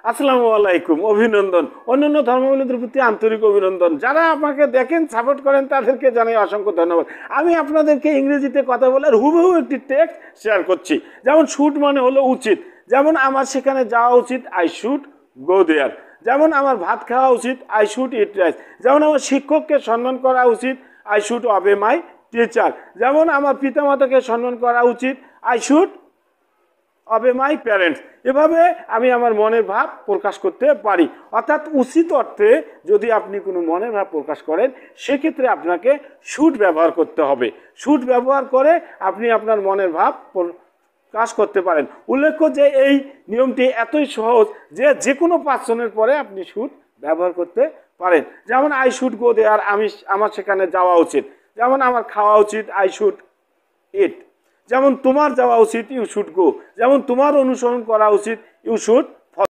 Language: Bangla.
আসসালামু আলাইকুম, অভিনন্দন। অন্যান্য ধর্মাবলম্বীদের প্রতি আন্তরিক অভিনন্দন। যারা আমাকে দেখেন, সাপোর্ট করেন, তাদেরকে জানাই অসংখ্য ধন্যবাদ। আমি আপনাদেরকে ইংরেজিতে কথা বলার হুবহু একটি টেক্সট শেয়ার করছি। যেমন শুড মানে হলো উচিত, যেমন আমার সেখানে যাওয়া উচিত, আই শুড গো দেয়ার। যেমন আমার ভাত খাওয়া উচিত, আই শুড ইট রাইস। যেমন আমার শিক্ষককে সম্মান করা উচিত, আই শুড অবে মাই টিচার। যেমন আমার পিতামাতাকে সম্মান করা উচিত, আই শুড অবে মাই প্যারেন্টস। এভাবে আমি আমার মনের ভাব প্রকাশ করতে পারি। অর্থাৎ উচিত অর্থে যদি আপনি কোনো মনের ভাব প্রকাশ করেন, সেক্ষেত্রে আপনাকে শুড ব্যবহার করতে হবে। শুড ব্যবহার করে আপনি আপনার মনের ভাব প্রকাশ করতে পারেন। উল্লেখ্য যে এই নিয়মটি এতই সহজ যে যে কোনো পার্সনের পরে আপনি শুড ব্যবহার করতে পারেন। যেমন আই শুড গো দেয়ার, আমার সেখানে যাওয়া উচিত। যেমন আমার খাওয়া উচিত, আই শুড ইট। যেমন তোমার যাওয়া উচিত, ইউ শুড গো। যেমন তোমার অনুসরণ করা উচিত, ইউ শুড